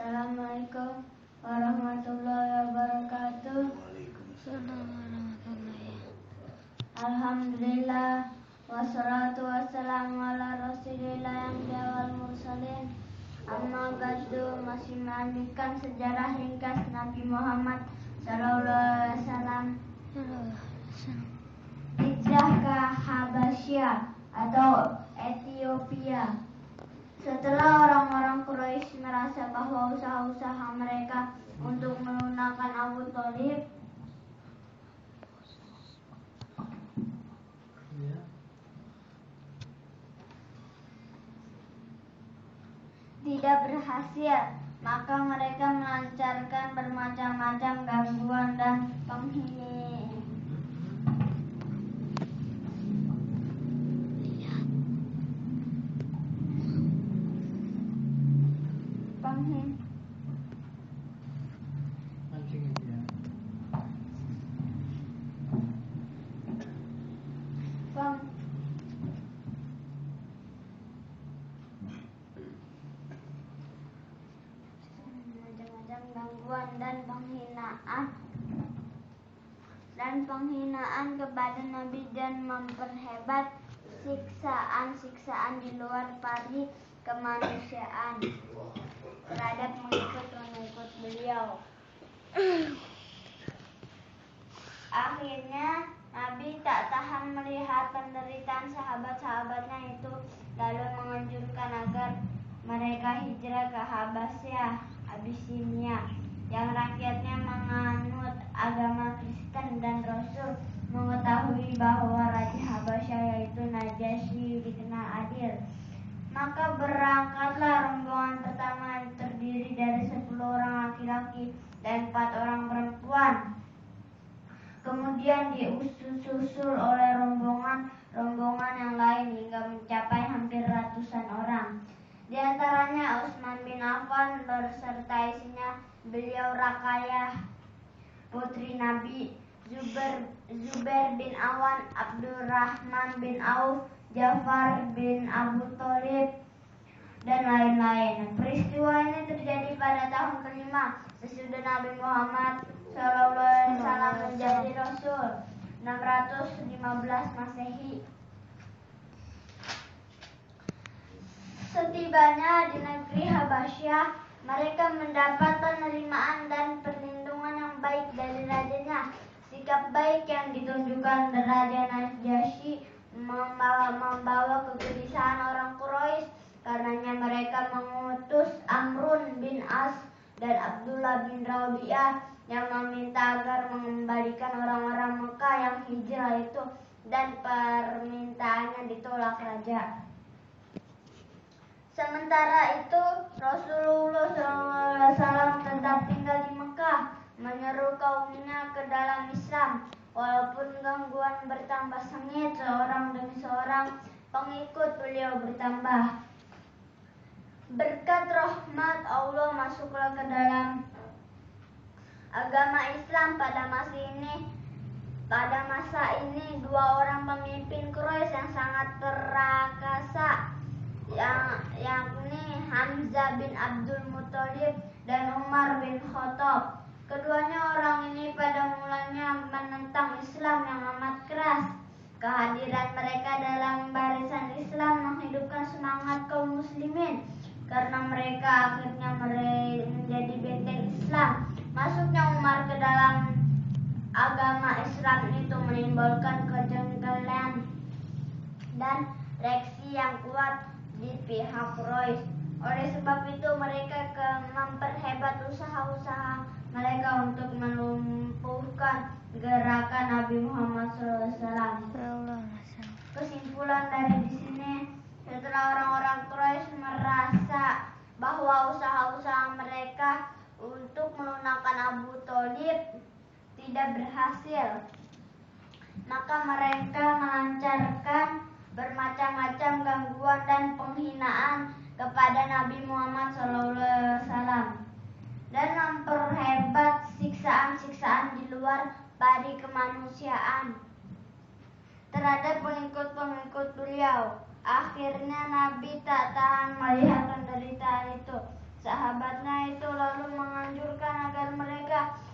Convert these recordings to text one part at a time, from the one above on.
Assalamualaikum warahmatullahi wabarakatuh. Alhamdulillah, wassalatu wassalamu ala rasulillah yang jawal mursalin. Amma ba'du, masih melanjutkan sejarah ringkas Nabi Muhammad SAW. Hijrah ke Habasyah atau Ethiopia. Setelah orang-orang Quraisy merasa bahwa usaha-usaha mereka untuk melunakkan Abu Thalib tidak berhasil, maka mereka melancarkan bermacam-macam gangguan dan penghinaan. dan penghinaan kepada Nabi dan memperhebat siksaan-siksaan di luar pari kemanusiaan terhadap pengikut beliau. Akhirnya Nabi tak tahan melihat penderitaan sahabat-sahabatnya itu, lalu menganjurkan agar mereka hijrah ke Habasyah, Abisinia, yang rakyatnya menganut agama Kristen, dan Rasul mengetahui bahwa Raja Habasyah yaitu Najasyi dikenal adil. Maka berangkatlah rombongan pertama yang terdiri dari 10 orang laki-laki dan 4 orang perempuan. Kemudian disusul oleh rombongan yang lain hingga mencapai hampir ratusan orang. Di antaranya Utsman bin Affan berserta isinya, beliau Rakayah putri Nabi, Zubair bin Awan, Abdurrahman bin Auf, Ja'far bin Abu Thalib, dan lain-lain. Peristiwa ini terjadi pada tahun kelima sesudah Nabi Muhammad SAW menjadi Rasul, 615 Masehi. Setibanya di negeri Habasyah, mereka mendapat penerimaan dan perlindungan yang baik dari rajanya. Sikap baik yang ditunjukkan Raja Najasyi membawa kegelisahan orang Quraisy. Karenanya mereka mengutus Amrun bin As dan Abdullah bin Rabi'ah yang meminta agar mengembalikan orang-orang Mekah yang hijrah itu, dan permintaannya ditolak raja. Sementara itu Rasulullah SAW tetap tinggal di Mekah, menyeru kaumnya ke dalam Islam. Walaupun gangguan bertambah sengit, seorang demi seorang pengikut beliau bertambah. Berkat rahmat Allah masuklah ke dalam agama Islam pada masa ini 2 orang pemimpin Quraisy yang sangat perkasa, yakni Hamzah bin Abdul Muthalib dan Umar bin Khattab. Keduanya orang ini pada mulanya menentang Islam yang amat keras. Kehadiran mereka dalam barisan Islam menghidupkan semangat kaum muslimin, karena mereka akhirnya menjadi benteng Islam. Masuknya Umar ke dalam agama Islam itu menimbulkan kejengkelan dan reaksi yang kuat di pihak Quraisy. Oleh sebab itu mereka memperhebat usaha-usaha mereka untuk melumpuhkan gerakan Nabi Muhammad SAW. Kesimpulan dari di sini, setelah orang-orang Quraisy merasa bahwa usaha-usaha mereka untuk melunakkan Abu Thalib tidak berhasil, maka mereka melancarkan bermacam-macam gangguan dan penghinaan kepada Nabi Muhammad SAW dan memperhebat siksaan-siksaan di luar pari kemanusiaan terhadap pengikut-pengikut beliau. Akhirnya Nabi tak tahan melihat penderitaan itu. Sahabatnya itu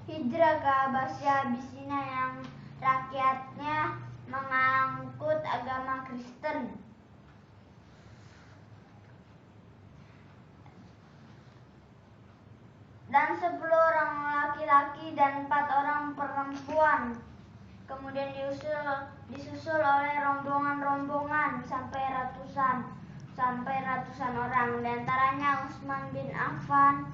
hijrah ke Abbasiyah Abysinia yang rakyatnya mengangkut agama Kristen. Dan 10 orang laki-laki dan 4 orang perempuan. Kemudian disusul oleh rombongan-rombongan sampai ratusan orang. Di antaranya Utsman bin Affan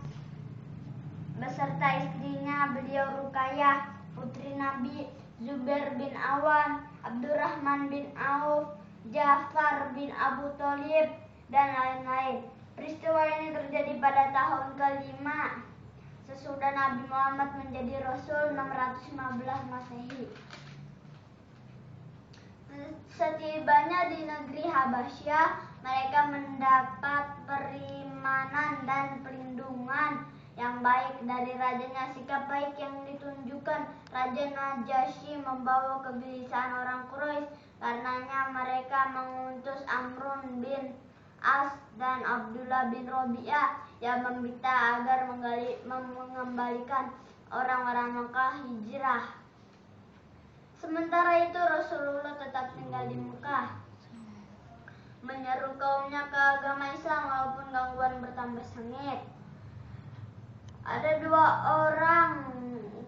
beserta istrinya beliau Ruqayyah, putri Nabi, Zubair bin Awam, Abdurrahman bin Auf, Ja'far bin Abu Thalib, dan lain-lain. Peristiwa ini terjadi pada tahun ke-5 sesudah Nabi Muhammad menjadi Rasul 615 Masehi. Setibanya di negeri Habasyah, mereka mendapat perimanan dan perlindungan yang baik dari rajanya. Sikap baik yang ditunjukkan Raja Najasyi membawa kegelisahan orang Quraisy. Karenanya mereka mengutus Amrun bin As dan Abdullah bin Rabi'ah yang meminta agar mengembalikan orang-orang Mekah hijrah. Sementara itu Rasulullah tetap tinggal di Mekah, menyeru kaumnya ke agama Islam walaupun gangguan bertambah sengit. Ada 2 orang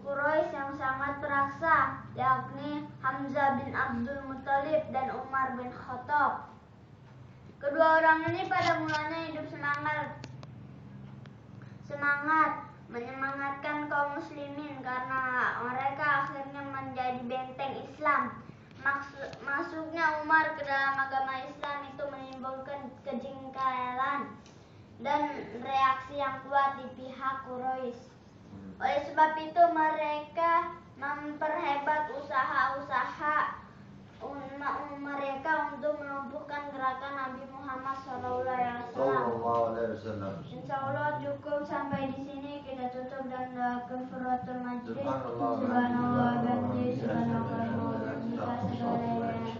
Quraisy yang sangat perkasa, yakni Hamzah bin Abdul Muthalib dan Umar bin Khattab. Kedua orang ini pada mulanya hidup semangat menyemangatkan kaum muslimin karena mereka akhirnya menjadi benteng Islam. Masuknya Umar ke dalam agama Islam itu menimbulkan kejengkelan dan reaksi yang kuat di pihak Quraisy. Oleh sebab itu mereka memperhebat usaha-usaha mereka untuk melumpuhkan gerakan Nabi Muhammad SAW. Insya Allah cukup sampai di sini, kita tutup dan kafaratul majlis. Subhanallah wa bihamdihi, subhanallah wa bihamdihi.